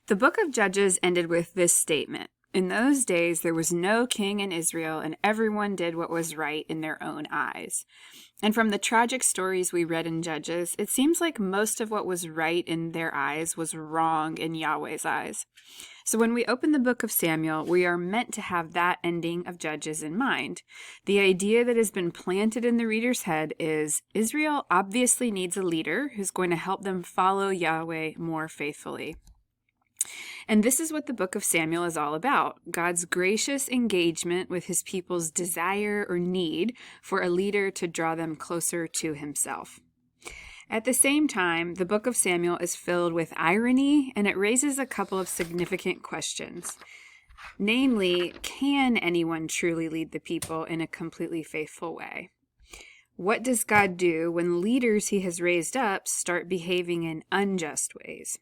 The book of Judges ended with this statement. In those days, there was no king in Israel, and everyone did what was right in their own eyes. And from the tragic stories we read in Judges, it seems like most of what was right in their eyes was wrong in Yahweh's eyes. So when we open the book of Samuel, we are meant to have that ending of Judges in mind. The idea that has been planted in the reader's head is Israel obviously needs a leader who's going to help them follow Yahweh more faithfully. And this is what the book of Samuel is all about, God's gracious engagement with his people's desire or need for a leader to draw them closer to himself. At the same time, the book of Samuel is filled with irony, and it raises a couple of significant questions. Namely, can anyone truly lead the people in a completely faithful way? What does God do when leaders he has raised up start behaving in unjust ways?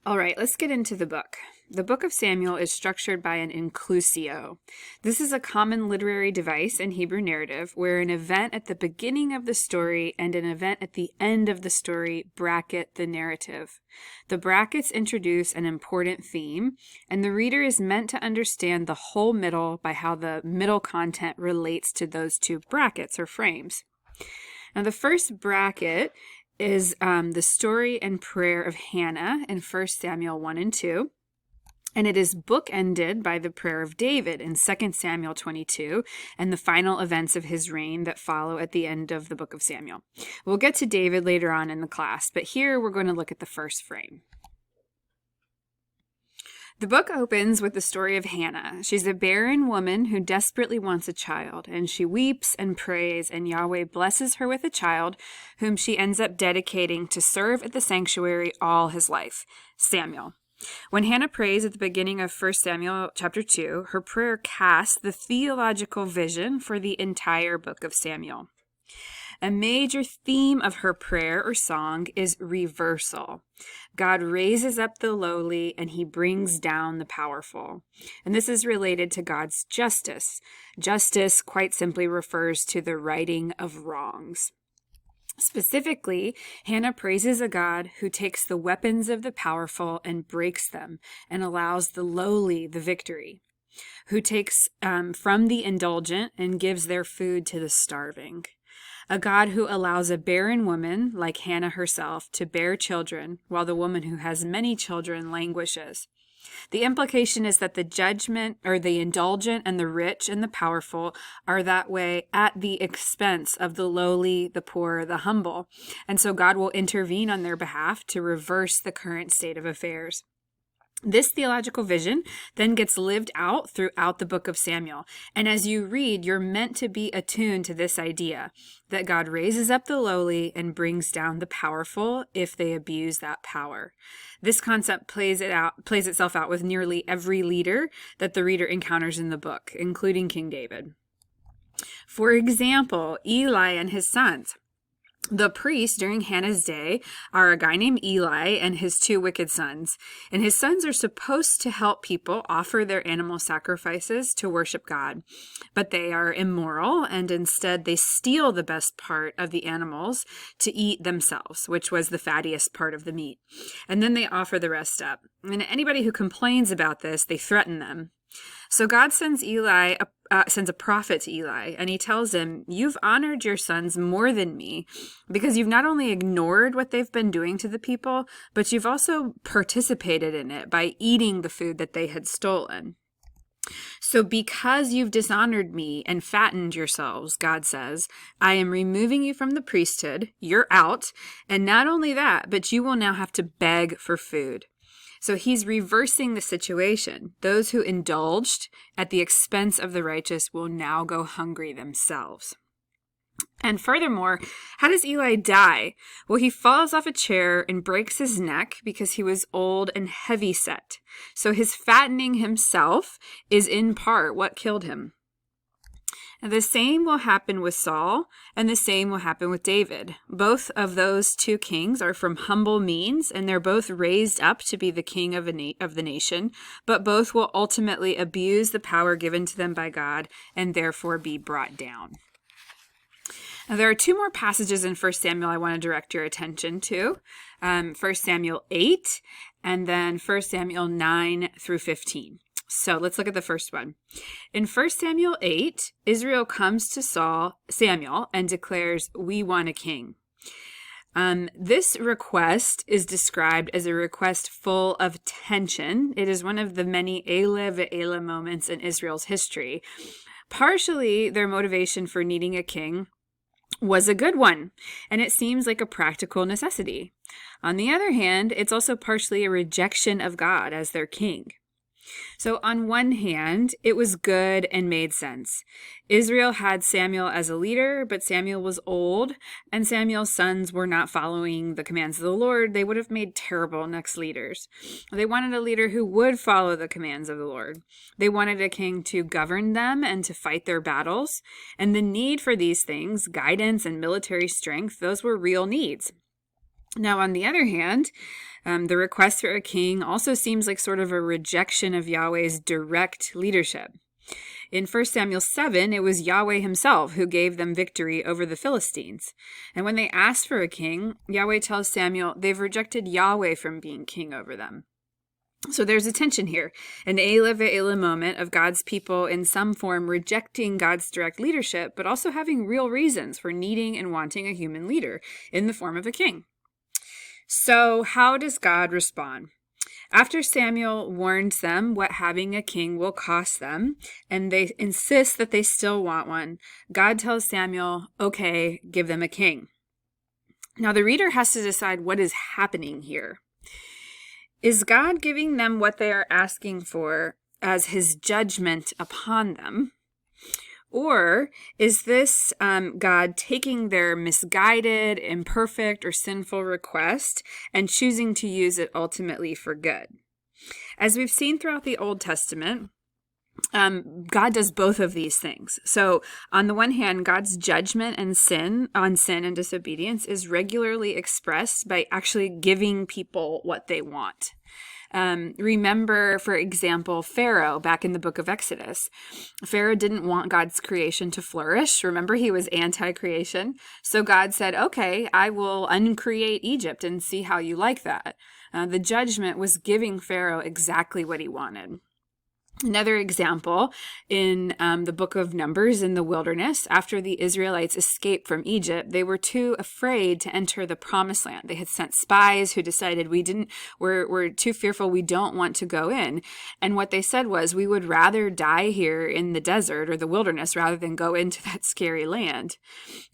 All right, let's get into the book. The book of Samuel is structured by an inclusio. This is a common literary device in Hebrew narrative where an event at the beginning of the story and an event at the end of the story bracket the narrative. The brackets introduce an important theme, and the reader is meant to understand the whole middle by how the middle content relates to those two brackets or frames. Now, the first bracket is the story and prayer of Hannah in 1 Samuel 1 and 2. And it is bookended by the prayer of David in 2 Samuel 22 and the final events of his reign that follow at the end of the book of Samuel. We'll get to David later on in the class, but here we're going to look at the first frame. The book opens with the story of Hannah. She's a barren woman who desperately wants a child, and she weeps and prays, and Yahweh blesses her with a child whom she ends up dedicating to serve at the sanctuary all his life, Samuel. When Hannah prays at the beginning of 1 Samuel chapter 2, her prayer casts the theological vision for the entire book of Samuel. A major theme of her prayer or song is reversal. God raises up the lowly and he brings down the powerful. And this is related to God's justice. Justice quite simply refers to the righting of wrongs. Specifically, Hannah praises a God who takes the weapons of the powerful and breaks them and allows the lowly the victory, who takes from the indulgent and gives their food to the starving. A God who allows a barren woman, like Hannah herself, to bear children, while the woman who has many children languishes. The implication is that the judgment, or the indulgent and the rich and the powerful, are that way at the expense of the lowly, the poor, the humble. And so God will intervene on their behalf to reverse the current state of affairs. This theological vision then gets lived out throughout the book of Samuel. And as you read, you're meant to be attuned to this idea that God raises up the lowly and brings down the powerful if they abuse that power. This concept plays itself out with nearly every leader that the reader encounters in the book, including King David. For example, Eli and his sons. The priests during Hannah's day are a guy named Eli and his two wicked sons. And his sons are supposed to help people offer their animal sacrifices to worship God. But they are immoral, and instead they steal the best part of the animals to eat themselves, which was the fattiest part of the meat. And then they offer the rest up. And anybody who complains about this, they threaten them. So God sends a prophet to Eli, and he tells him, "You've honored your sons more than me, because you've not only ignored what they've been doing to the people, but you've also participated in it by eating the food that they had stolen. So because you've dishonored me and fattened yourselves," God says, "I am removing you from the priesthood. You're out. And not only that, but you will now have to beg for food." So he's reversing the situation. Those who indulged at the expense of the righteous will now go hungry themselves. And furthermore, how does Eli die? Well, he falls off a chair and breaks his neck because he was old and heavy-set. So his fattening himself is in part what killed him. And the same will happen with Saul, and the same will happen with David. Both of those two kings are from humble means, and they're both raised up to be the king of the nation, but both will ultimately abuse the power given to them by God and therefore be brought down. Now, there are two more passages in 1 Samuel I want to direct your attention to. 1 Samuel 8 and then 1 Samuel 9 through 15. So let's look at the first one. In 1 Samuel 8, Israel comes to Samuel, and declares, "We want a king." This request is described as a request full of tension. It is one of the many Elah ve'elah moments in Israel's history. Partially, their motivation for needing a king was a good one, and it seems like a practical necessity. On the other hand, it's also partially a rejection of God as their king. So on one hand, it was good and made sense. Israel had Samuel as a leader, but Samuel was old, and Samuel's sons were not following the commands of the Lord. They would have made terrible next leaders. They wanted a leader who would follow the commands of the Lord. They wanted a king to govern them and to fight their battles. And the need for these things, guidance and military strength, those were real needs. Now, on the other hand, the request for a king also seems like sort of a rejection of Yahweh's direct leadership. In 1 Samuel 7, it was Yahweh himself who gave them victory over the Philistines. And when they asked for a king, Yahweh tells Samuel they've rejected Yahweh from being king over them. So there's a tension here, an Elah ve'elah moment of God's people in some form rejecting God's direct leadership, but also having real reasons for needing and wanting a human leader in the form of a king. So how does God respond? After Samuel warns them what having a king will cost them, and they insist that they still want one, God tells Samuel, okay, give them a king. Now the reader has to decide what is happening here. Is God giving them what they are asking for as his judgment upon them? Or is this God taking their misguided, imperfect, or sinful request and choosing to use it ultimately for good? As we've seen throughout the Old Testament, God does both of these things. So on the one hand, God's judgment on sin and disobedience is regularly expressed by actually giving people what they want. Remember, for example, Pharaoh back in the book of Exodus. Pharaoh didn't want God's creation to flourish. Remember, he was anti-creation. So God said, okay, I will uncreate Egypt and see how you like that. The judgment was giving Pharaoh exactly what he wanted. Another example in the book of Numbers in the wilderness, after the Israelites escaped from Egypt, they were too afraid to enter the promised land. They had sent spies who decided we're too fearful, we don't want to go in. And what they said was, we would rather die here in the desert or the wilderness rather than go into that scary land.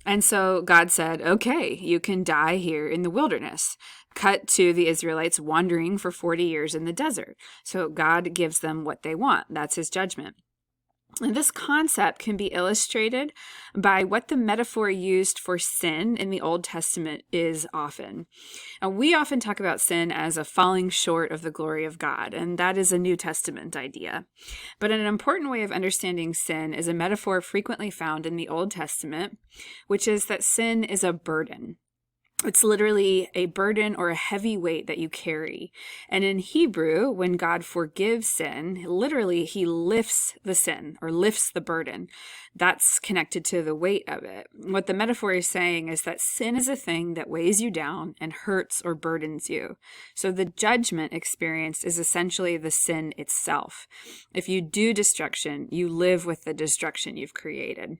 And so God said, okay, you can die here in the wilderness. Cut to the Israelites wandering for 40 years in the desert. So God gives them what they want. That's his judgment. And this concept can be illustrated by what the metaphor used for sin in the Old Testament is often. Now, we often talk about sin as a falling short of the glory of God, and that is a New Testament idea. But an important way of understanding sin is a metaphor frequently found in the Old Testament, which is that sin is a burden. It's literally a burden or a heavy weight that you carry. And in Hebrew, when God forgives sin, literally he lifts the sin or lifts the burden. That's connected to the weight of it. What the metaphor is saying is that sin is a thing that weighs you down and hurts or burdens you. So the judgment experienced is essentially the sin itself. If you do destruction, you live with the destruction you've created.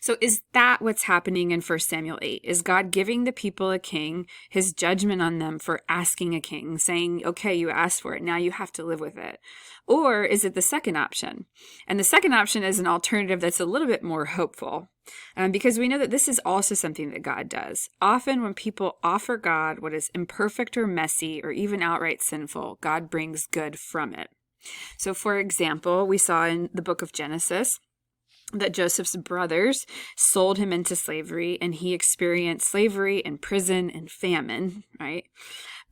So is that what's happening in 1 Samuel 8? Is God giving the people a king, his judgment on them for asking a king, saying, okay, you asked for it, now you have to live with it? Or is it the second option? And the second option is an alternative that's a little bit more hopeful, because we know that this is also something that God does. Often when people offer God what is imperfect or messy or even outright sinful, God brings good from it. So for example, we saw in the book of Genesis that Joseph's brothers sold him into slavery, and he experienced slavery and prison and famine, right?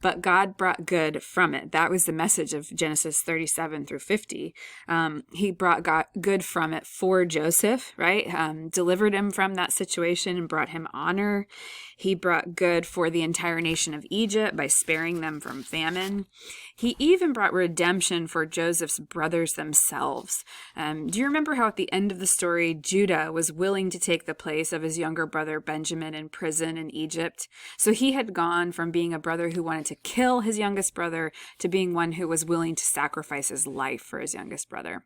but God brought good from it. That was the message of Genesis 37 through 50. He brought God good from it for Joseph, right? Delivered him from that situation and brought him honor. He brought good for the entire nation of Egypt by sparing them from famine. He even brought redemption for Joseph's brothers themselves. Do you remember how at the end of the story, Judah was willing to take the place of his younger brother Benjamin in prison in Egypt? So he had gone from being a brother who wanted to kill his youngest brother to being one who was willing to sacrifice his life for his youngest brother.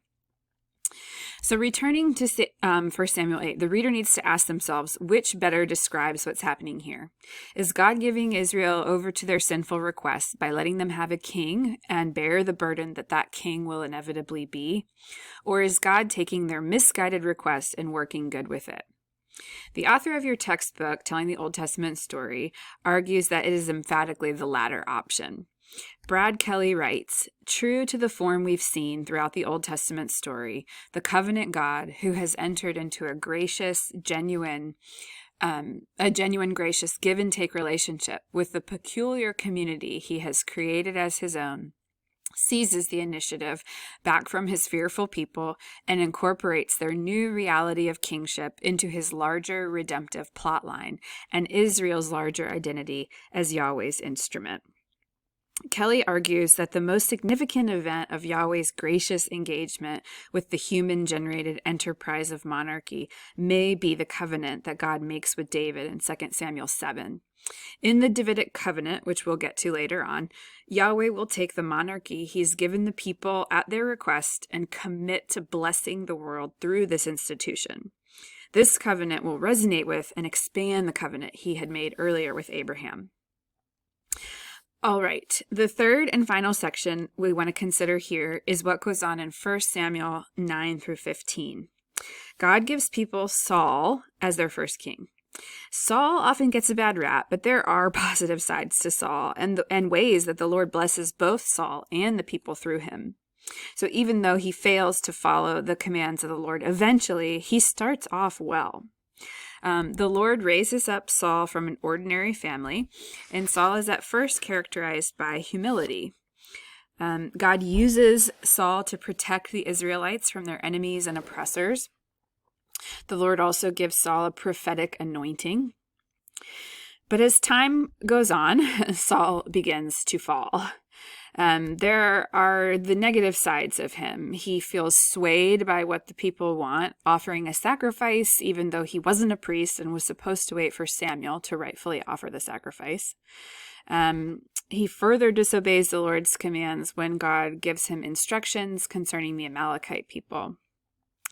So returning to 1 Samuel 8, the reader needs to ask themselves, which better describes what's happening here? Is God giving Israel over to their sinful requests by letting them have a king and bear the burden that that king will inevitably be? Or is God taking their misguided request and working good with it? The author of your textbook, Telling the Old Testament Story, argues that it is emphatically the latter option. Brad Kelly writes, true to the form we've seen throughout the Old Testament story, the covenant God who has entered into a genuine, gracious give and take relationship with the peculiar community he has created as his own, seizes the initiative back from his fearful people and incorporates their new reality of kingship into his larger redemptive plotline and Israel's larger identity as Yahweh's instrument. Kelly argues that the most significant event of Yahweh's gracious engagement with the human-generated enterprise of monarchy may be the covenant that God makes with David in 2 Samuel 7. In the Davidic covenant, which we'll get to later on, Yahweh will take the monarchy he's given the people at their request and commit to blessing the world through this institution. This covenant will resonate with and expand the covenant he had made earlier with Abraham. All right, the third and final section we want to consider here is what goes on in 1 Samuel 9 through 15. God gives people Saul as their first king. Saul often gets a bad rap, but there are positive sides to Saul and ways that the Lord blesses both Saul and the people through him. So even though he fails to follow the commands of the Lord, eventually he starts off well. The Lord raises up Saul from an ordinary family, and Saul is at first characterized by humility. God uses Saul to protect the Israelites from their enemies and oppressors. The Lord also gives Saul a prophetic anointing. But as time goes on, Saul begins to fall. There are the negative sides of him. He feels swayed by what the people want, offering a sacrifice, even though he wasn't a priest and was supposed to wait for Samuel to rightfully offer the sacrifice. He further disobeys the Lord's commands when God gives him instructions concerning the Amalekite people.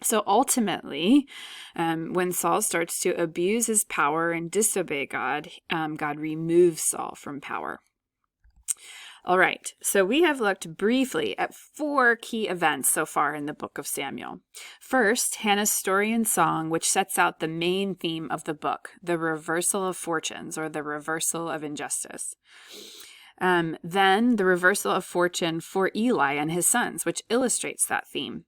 So ultimately, when Saul starts to abuse his power and disobey God, God removes Saul from power. All right, so we have looked briefly at 4 key events so far in the book of Samuel. First, Hannah's story and song, which sets out the main theme of the book, the reversal of fortunes or the reversal of injustice. Then the reversal of fortune for Eli and his sons, which illustrates that theme.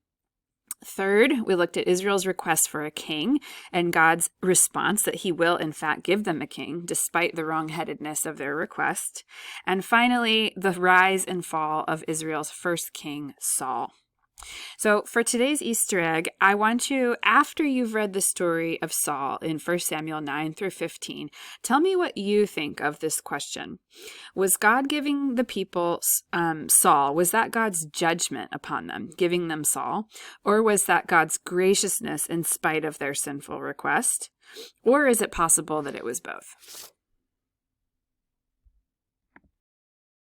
Third, we looked at Israel's request for a king and God's response that he will, in fact, give them a king despite the wrongheadedness of their request. And finally, the rise and fall of Israel's first king, Saul. So for today's Easter egg, I want you, after you've read the story of Saul in 1 Samuel 9 through 15, tell me what you think of this question. Was God giving the people Saul, was that God's judgment upon them, giving them Saul? Or was that God's graciousness in spite of their sinful request? Or is it possible that it was both?